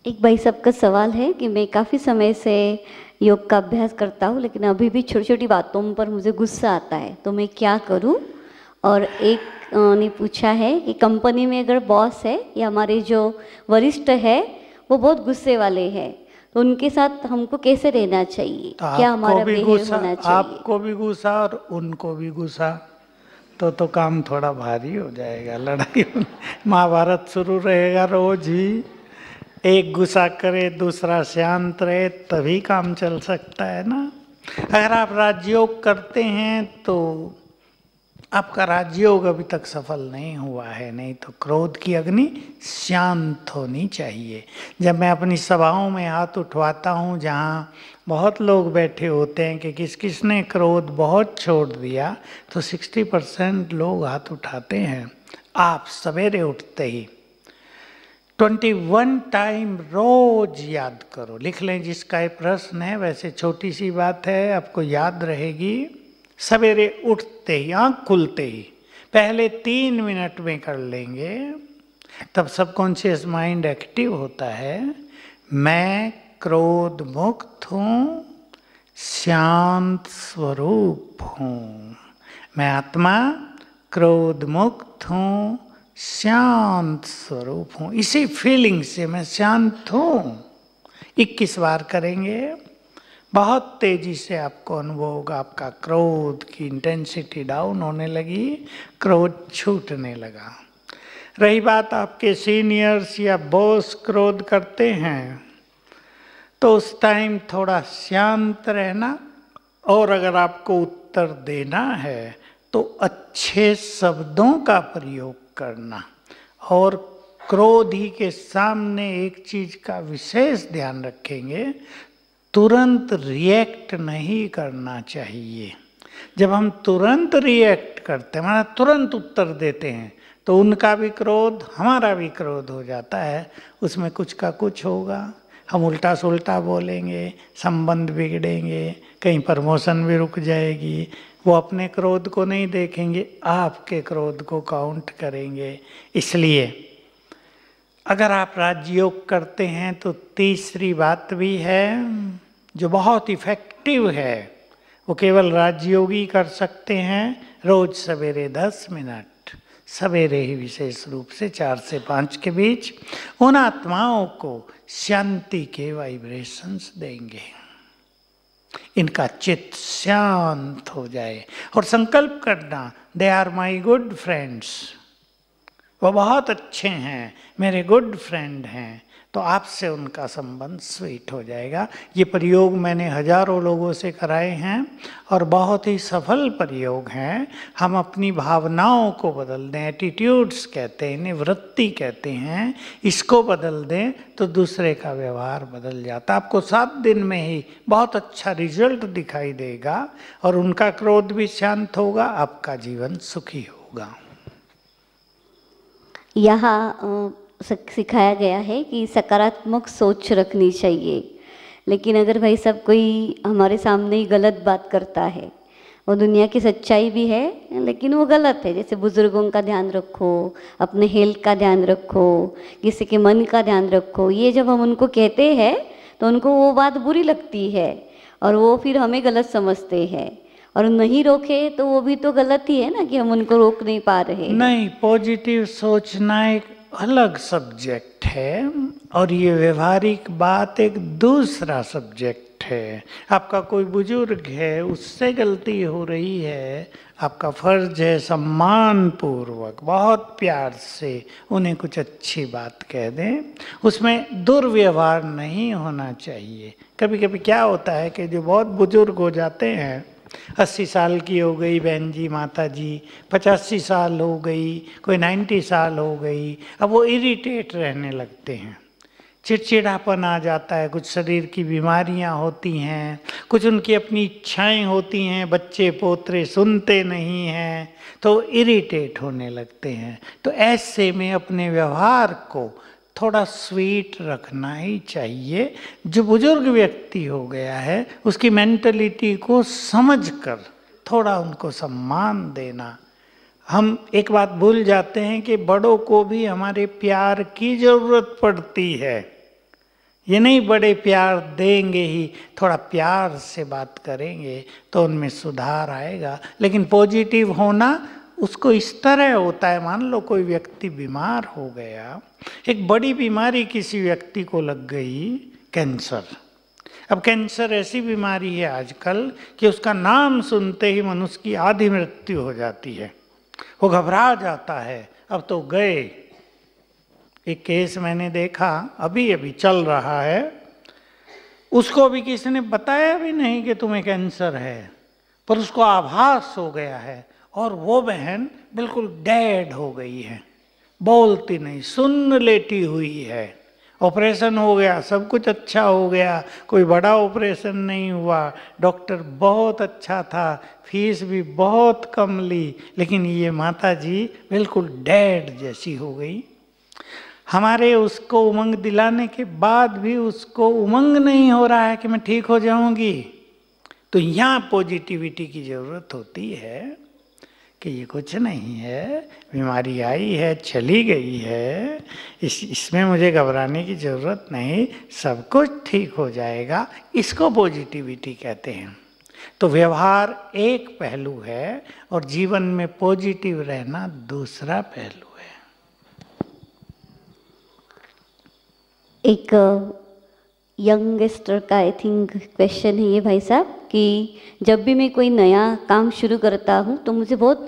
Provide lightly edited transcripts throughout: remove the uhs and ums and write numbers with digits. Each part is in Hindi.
एक भाई साहब का सवाल है कि मैं काफ़ी समय से योग का अभ्यास करता हूँ, लेकिन अभी भी छोटी छोटी बातों पर मुझे गुस्सा आता है, तो मैं क्या करूँ। और एक ने पूछा है कि कंपनी में अगर बॉस है या हमारे जो वरिष्ठ है वो बहुत गुस्से वाले हैं, तो उनके साथ हमको कैसे रहना चाहिए, तो क्या हमारा बिहेव होना चाहिए। आपको भी गुस्सा और उनको भी गुस्सा, तो काम थोड़ा भारी हो जाएगा। लड़ाई महाभारत शुरू रहेगा रोज ही। एक गुस्सा करे दूसरा शांत रहे तभी काम चल सकता है ना। अगर आप राजयोग करते हैं तो आपका राजयोग अभी तक सफल नहीं हुआ है, नहीं तो क्रोध की अग्नि शांत होनी चाहिए। जब मैं अपनी सभाओं में हाथ उठवाता हूँ जहाँ बहुत लोग बैठे होते हैं कि किसने क्रोध बहुत छोड़ दिया, तो 60% लोग हाथ उठाते हैं। आप सवेरे उठते ही 21 टाइम रोज याद करो, लिख लें जिसका ये प्रश्न है। वैसे छोटी सी बात है, आपको याद रहेगी। सवेरे उठते ही, आँख खुलते ही पहले 3 मिनट में कर लेंगे, तब सबकॉन्शियस माइंड एक्टिव होता है। मैं क्रोध मुक्त हूँ, शांत स्वरूप हूँ। मैं आत्मा क्रोध मुक्त हूँ, शांत स्वरूप हूँ। इसी फीलिंग से मैं शांत हूँ 21 बार करेंगे। बहुत तेजी से आपको अनुभव होगा, आपका क्रोध की इंटेंसिटी डाउन होने लगी, क्रोध छूटने लगा। रही बात आपके सीनियर्स या बॉस क्रोध करते हैं, तो उस टाइम थोड़ा शांत रहना, और अगर आपको उत्तर देना है तो अच्छे शब्दों का प्रयोग करना। और क्रोध ही के सामने एक चीज का विशेष ध्यान रखेंगे, तुरंत रिएक्ट नहीं करना चाहिए। जब हम तुरंत रिएक्ट करते हैं, मतलब तुरंत उत्तर देते हैं, तो उनका भी क्रोध हमारा भी क्रोध हो जाता है। उसमें कुछ का कुछ होगा, हम उल्टा सुल्टा बोलेंगे, संबंध बिगड़ेंगे, कहीं प्रमोशन भी रुक जाएगी। वो अपने क्रोध को नहीं देखेंगे, आपके क्रोध को काउंट करेंगे। इसलिए अगर आप राजयोग करते हैं तो तीसरी बात भी है जो बहुत इफेक्टिव है, वो केवल राजयोगी कर सकते हैं। रोज सवेरे 10 मिनट, सवेरे ही विशेष रूप से 4 से 5 के बीच उन आत्माओं को शांति के वाइब्रेशंस देंगे, इनका चित्त शांत हो जाए। और संकल्प करना, they are my good friends, वो बहुत अच्छे हैं, मेरे गुड फ्रेंड हैं, तो आपसे उनका संबंध स्वीट हो जाएगा। ये प्रयोग मैंने हजारों लोगों से कराए हैं और बहुत ही सफल प्रयोग हैं। हम अपनी भावनाओं को बदल दें, एटीट्यूड्स कहते हैं, इन्हें वृत्ति कहते हैं, इसको बदल दें तो दूसरे का व्यवहार बदल जाता। आपको 7 दिन में ही बहुत अच्छा रिजल्ट दिखाई देगा और उनका क्रोध भी शांत होगा, आपका जीवन सुखी होगा। यहाँ सिखाया गया है कि सकारात्मक सोच रखनी चाहिए, लेकिन अगर भाई साहब कोई हमारे सामने ही गलत बात करता है, वो दुनिया की सच्चाई भी है लेकिन वो गलत है, जैसे बुजुर्गों का ध्यान रखो, अपने हेल्थ का ध्यान रखो, किसी के मन का ध्यान रखो, ये जब हम उनको कहते हैं तो उनको वो बात बुरी लगती है और वो फिर हमें गलत समझते हैं, और नहीं रोके तो वो भी तो गलत ही है ना कि हम उनको रोक नहीं पा रहे हैं। नहीं, पॉजिटिव सोचना एक अलग सब्जेक्ट है और ये व्यवहारिक बात एक दूसरा सब्जेक्ट है। आपका कोई बुजुर्ग है, उससे गलती हो रही है, आपका फर्ज है सम्मान पूर्वक बहुत प्यार से उन्हें कुछ अच्छी बात कह दें, उसमें दुर्व्यवहार नहीं होना चाहिए। कभी कभी क्या होता है कि जो बहुत बुजुर्ग हो जाते हैं, 80 साल की हो गई बहन जी, माता जी 85 साल हो गई, कोई 90 साल हो गई, अब वो इरिटेट रहने लगते हैं, चिड़चिड़ापन आ जाता है, कुछ शरीर की बीमारियां होती हैं, कुछ उनकी अपनी इच्छाएं होती हैं, बच्चे पोतरे सुनते नहीं हैं तो इरिटेट होने लगते हैं। तो ऐसे में अपने व्यवहार को थोड़ा स्वीट रखना ही चाहिए। जो बुजुर्ग व्यक्ति हो गया है उसकी मेंटलिटी को समझकर थोड़ा उनको सम्मान देना, हम एक बात भूल जाते हैं कि बड़ों को भी हमारे प्यार की जरूरत पड़ती है। ये नहीं बड़े प्यार देंगे ही, थोड़ा प्यार से बात करेंगे तो उनमें सुधार आएगा। लेकिन पॉजिटिव होना उसको इस तरह होता है, मान लो कोई व्यक्ति बीमार हो गया, एक बड़ी बीमारी किसी व्यक्ति को लग गई, कैंसर। अब कैंसर ऐसी बीमारी है आजकल कि उसका नाम सुनते ही मनुष्य की आधी मृत्यु हो जाती है, वो घबरा जाता है। अब तो गए, एक केस मैंने देखा अभी अभी चल रहा है, उसको भी किसी ने बताया भी नहीं कि तुम्हें कैंसर है, पर उसको आभास हो गया है और वो बहन बिल्कुल डेड हो गई है, बोलती नहीं, सुन्न लेटी हुई है। ऑपरेशन हो गया, सब कुछ अच्छा हो गया, कोई बड़ा ऑपरेशन नहीं हुआ, डॉक्टर बहुत अच्छा था, फीस भी बहुत कम ली, लेकिन ये माता जी बिल्कुल डेड जैसी हो गई। हमारे उसको उमंग दिलाने के बाद भी उसको उमंग नहीं हो रहा है कि मैं ठीक हो जाऊंगी। तो यहाँ पॉजिटिविटी की ज़रूरत होती है कि ये कुछ नहीं है, बीमारी आई है चली गई है, इसमें मुझे घबराने की ज़रूरत नहीं, सब कुछ ठीक हो जाएगा। इसको पॉजिटिविटी कहते हैं। तो व्यवहार एक पहलू है और जीवन में पॉजिटिव रहना दूसरा पहलू है। एक यंगस्टर का आई थिंक क्वेश्चन है ये भाई साहब, कि जब भी मैं कोई नया काम शुरू करता हूँ तो मुझे बहुत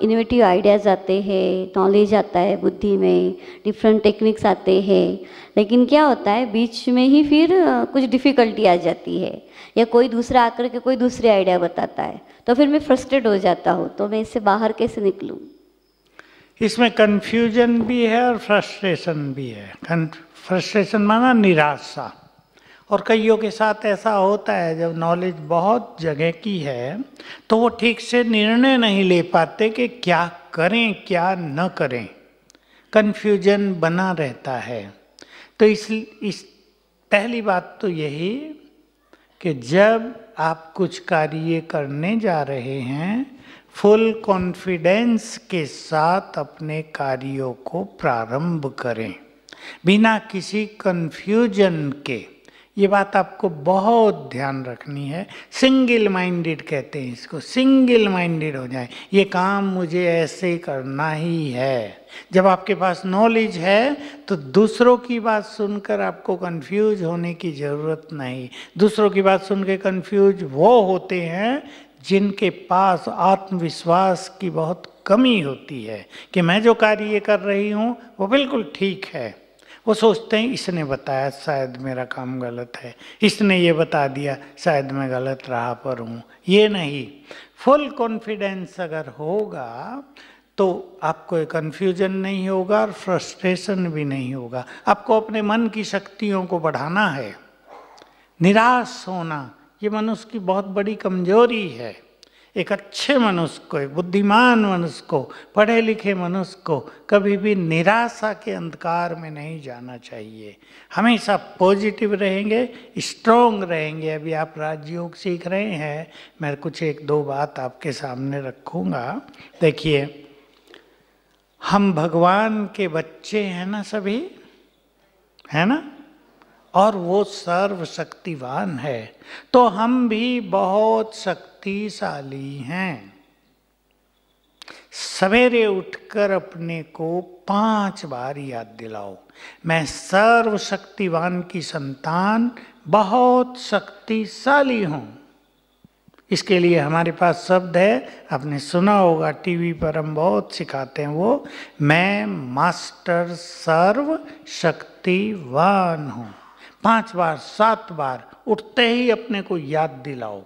इनोवेटिव आइडियाज़ आते हैं, नॉलेज आता है बुद्धि में, डिफरेंट टेक्निक्स आते हैं, लेकिन क्या होता है बीच में ही फिर कुछ डिफ़िकल्टी आ जाती है, या कोई दूसरा आकर के कोई दूसरे आइडिया बताता है, तो फिर मैं फ्रस्ट्रेट हो जाता हूँ। तो मैं इससे बाहर कैसे निकलूँ? इसमें कन्फ्यूजन भी है और फ्रस्ट्रेशन भी है। फ्रस्ट्रेशन माना निराशा। और कईयों के साथ ऐसा होता है, जब नॉलेज बहुत जगह की है तो वो ठीक से निर्णय नहीं ले पाते कि क्या करें क्या न करें, कन्फ्यूजन बना रहता है। तो इस पहली बात तो यही कि जब आप कुछ कार्य करने जा रहे हैं, फुल कॉन्फिडेंस के साथ अपने कार्यों को प्रारंभ करें, बिना किसी कन्फ्यूजन के। ये बात आपको बहुत ध्यान रखनी है। सिंगल माइंडेड कहते हैं इसको, सिंगल माइंडेड हो जाए, ये काम मुझे ऐसे करना ही है। जब आपके पास नॉलेज है तो दूसरों की बात सुनकर आपको कंफ्यूज होने की ज़रूरत नहीं। दूसरों की बात सुन के कंफ्यूज वो होते हैं जिनके पास आत्मविश्वास की बहुत कमी होती है कि मैं जो कार्य कर रही हूँ वो बिल्कुल ठीक है। वो सोचते हैं इसने बताया शायद मेरा काम गलत है, इसने ये बता दिया शायद मैं गलत राह पर हूँ। ये नहीं, फुल कॉन्फिडेंस अगर होगा तो आपको कन्फ्यूजन नहीं होगा और फ्रस्ट्रेशन भी नहीं होगा। आपको अपने मन की शक्तियों को बढ़ाना है। निराश होना ये मनुष्य की बहुत बड़ी कमजोरी है। एक अच्छे मनुष्य को, एक बुद्धिमान मनुष्य को, पढ़े लिखे मनुष्य को कभी भी निराशा के अंधकार में नहीं जाना चाहिए। हमेशा पॉजिटिव रहेंगे, स्ट्रॉन्ग रहेंगे। अभी आप राजयोग सीख रहे हैं, मैं कुछ एक दो बात आपके सामने रखूँगा। देखिए, हम भगवान के बच्चे हैं ना, सभी है ना, और वो सर्वशक्तिवान है, तो हम भी बहुत शक्तिशाली हैं। सवेरे उठकर अपने को 5 बार याद दिलाओ, मैं सर्वशक्तिवान की संतान बहुत शक्तिशाली हूँ। इसके लिए हमारे पास शब्द है, आपने सुना होगा टीवी पर हम बहुत सिखाते हैं वो, मैं मास्टर सर्व शक्तिवान हूँ। 5 बार 7 बार उठते ही अपने को याद दिलाओ,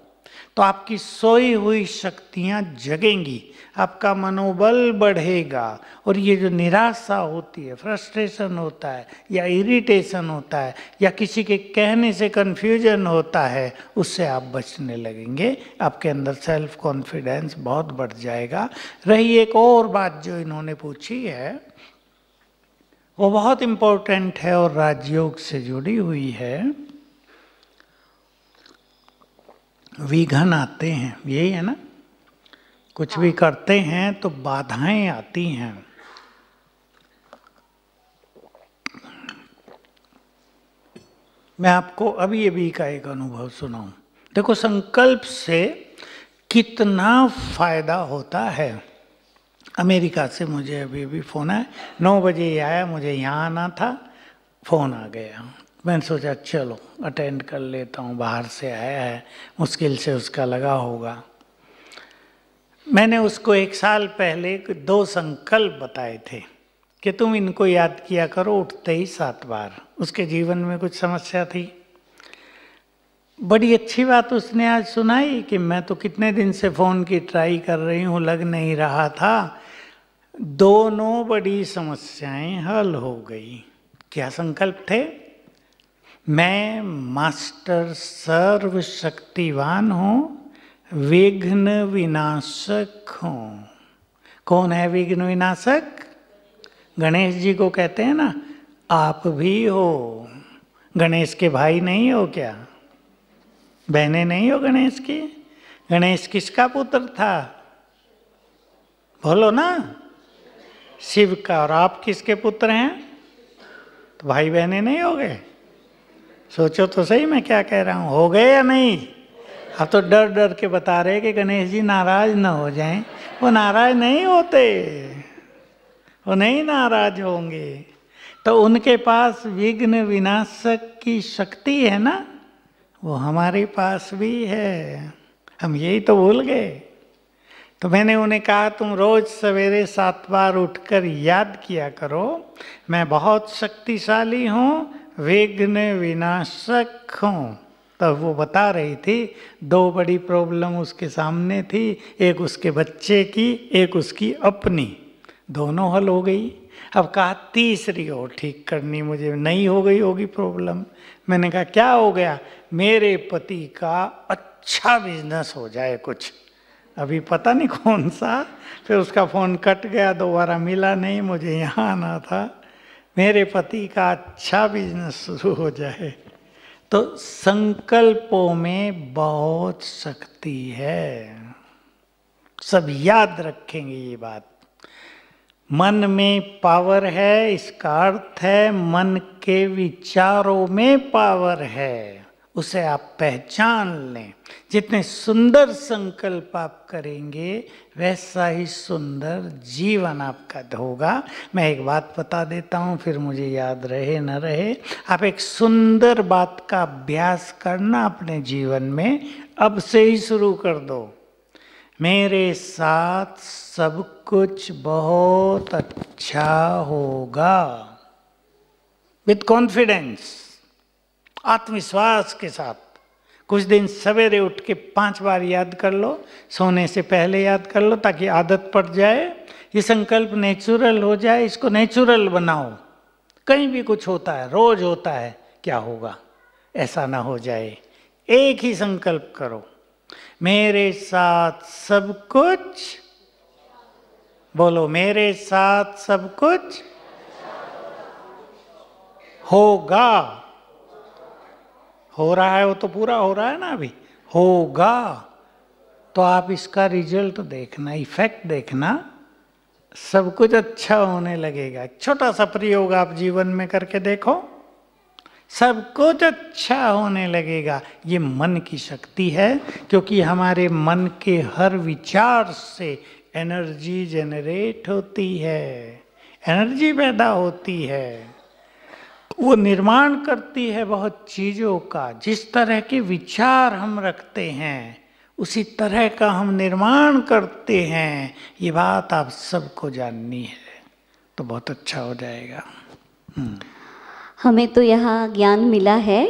तो आपकी सोई हुई शक्तियाँ जगेंगी, आपका मनोबल बढ़ेगा। और ये जो निराशा होती है, फ्रस्ट्रेशन होता है या इरिटेशन होता है या किसी के कहने से कन्फ्यूजन होता है, उससे आप बचने लगेंगे। आपके अंदर सेल्फ कॉन्फिडेंस बहुत बढ़ जाएगा। रही एक और बात जो इन्होंने पूछी है, वो बहुत इम्पोर्टेंट है और राजयोग से जुड़ी हुई है। विघ्न आते हैं, यही है ना, कुछ भी करते हैं तो बाधाएं आती हैं। मैं आपको अभी अभी का एक अनुभव सुनाऊं। देखो संकल्प से कितना फायदा होता है। अमेरिका से मुझे अभी अभी फ़ोन आया, 9 बजे आया, मुझे यहाँ आना था, फ़ोन आ गया। मैंने सोचा चलो अटेंड कर लेता हूँ, बाहर से आया है, मुश्किल से उसका लगा होगा। मैंने उसको 1 साल पहले 2 संकल्प बताए थे कि तुम इनको याद किया करो उठते ही 7 बार। उसके जीवन में कुछ समस्या थी। बड़ी अच्छी बात उसने आज सुनाई कि मैं तो कितने दिन से फ़ोन की ट्राई कर रही हूँ, लग नहीं रहा था। दोनों बड़ी समस्याएं हल हो गई। क्या संकल्प थे? मैं मास्टर सर्वशक्तिवान हूँ, विघ्न विनाशक हूँ। कौन है विघ्न विनाशक? गणेश जी को कहते हैं ना, आप भी हो। गणेश के भाई नहीं हो क्या? बहनें नहीं हो गणेश की? गणेश किसका पुत्र था? बोलो ना, शिव का। और आप किसके पुत्र हैं? तो भाई बहनें नहीं हो गए? सोचो तो सही मैं क्या कह रहा हूं, हो गए या नहीं? आप तो डर डर के बता रहे कि गणेश जी नाराज ना हो जाएं। वो नाराज नहीं होते, वो नहीं नाराज होंगे। तो उनके पास विघ्न विनाशक की शक्ति है ना, वो हमारे पास भी है। हम यही तो भूल गए। तो मैंने उन्हें कहा तुम रोज सवेरे 7 बार उठकर याद किया करो, मैं बहुत शक्तिशाली हूँ, विघ्न विनाशक हूँ। तब वो बता रही थी 2 बड़ी प्रॉब्लम उसके सामने थी, एक उसके बच्चे की, एक उसकी अपनी। दोनों हल हो गई। अब कहा तीसरी और ठीक करनी मुझे, नहीं हो गई होगी प्रॉब्लम। मैंने कहा क्या हो गया? मेरे पति का अच्छा बिजनेस हो जाए कुछ, अभी पता नहीं कौन सा। फिर उसका फ़ोन कट गया, दोबारा मिला नहीं, मुझे यहाँ आना था। मेरे पति का अच्छा बिजनेस शुरू हो जाए। तो संकल्पों में बहुत शक्ति है, सब याद रखेंगे ये बात। मन में पावर है, इसका अर्थ है मन के विचारों में पावर है, उसे आप पहचान लें। जितने सुंदर संकल्प आप करेंगे वैसा ही सुंदर जीवन आपका होगा। मैं एक बात बता देता हूँ, फिर मुझे याद रहे न रहे। आप एक सुंदर बात का अभ्यास करना अपने जीवन में, अब से ही शुरू कर दो। मेरे साथ सब कुछ बहुत अच्छा होगा। विथ कॉन्फिडेंस, आत्मविश्वास के साथ। कुछ दिन सवेरे उठ के 5 बार याद कर लो, सोने से पहले याद कर लो, ताकि आदत पड़ जाए, ये संकल्प नेचुरल हो जाए। इसको नेचुरल बनाओ। कहीं भी कुछ होता है, रोज होता है, क्या होगा? ऐसा ना हो जाए। एक ही संकल्प करो, मेरे साथ सब कुछ, बोलो मेरे साथ सब कुछ होगा। हो रहा है, वो तो पूरा हो रहा है ना, अभी होगा। तो आप इसका रिजल्ट देखना, इफेक्ट देखना, सब कुछ अच्छा होने लगेगा। एक छोटा सा प्रयोग आप जीवन में करके देखो, सब कुछ अच्छा होने लगेगा। ये मन की शक्ति है, क्योंकि हमारे मन के हर विचार से एनर्जी जनरेट होती है, एनर्जी पैदा होती है, वो निर्माण करती है बहुत चीज़ों का। जिस तरह के विचार हम रखते हैं उसी तरह का हम निर्माण करते हैं। ये बात आप सबको जाननी है, तो बहुत अच्छा हो जाएगा। हमें तो यहाँ ज्ञान मिला है,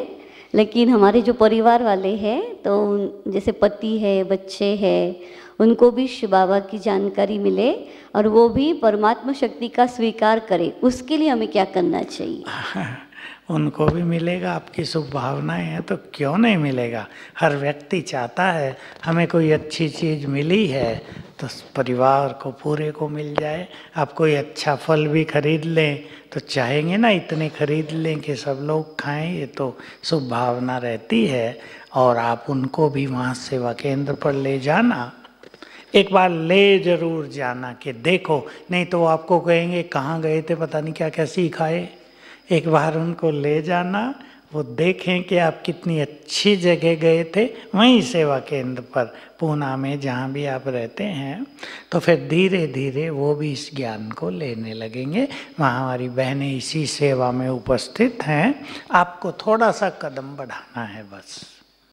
लेकिन हमारे जो परिवार वाले हैं, तो जैसे पति है, बच्चे हैं, उनको भी शिव बाबा की जानकारी मिले और वो भी परमात्मा शक्ति का स्वीकार करें, उसके लिए हमें क्या करना चाहिए? उनको भी मिलेगा। आपकी शुभ भावनाएं हैं तो क्यों नहीं मिलेगा। हर व्यक्ति चाहता है हमें कोई अच्छी चीज़ मिली है तो परिवार को पूरे को मिल जाए। आप कोई अच्छा फल भी खरीद लें तो चाहेंगे ना इतने खरीद लें कि सब लोग खाएं, ये तो शुभ भावना रहती है। और आप उनको भी वहाँ सेवा केंद्र पर ले जाना। एक बार ले जरूर जाना कि देखो, नहीं तो वो आपको कहेंगे कहाँ गए थे, पता नहीं क्या क्या सिखाए। एक बार उनको ले जाना, वो देखें कि आप कितनी अच्छी जगह गए थे, वहीं सेवा केंद्र पर पूना में जहाँ भी आप रहते हैं, तो फिर धीरे धीरे वो भी इस ज्ञान को लेने लगेंगे। वहाँ हमारी बहनें इसी सेवा में उपस्थित हैं, आपको थोड़ा सा कदम बढ़ाना है बस।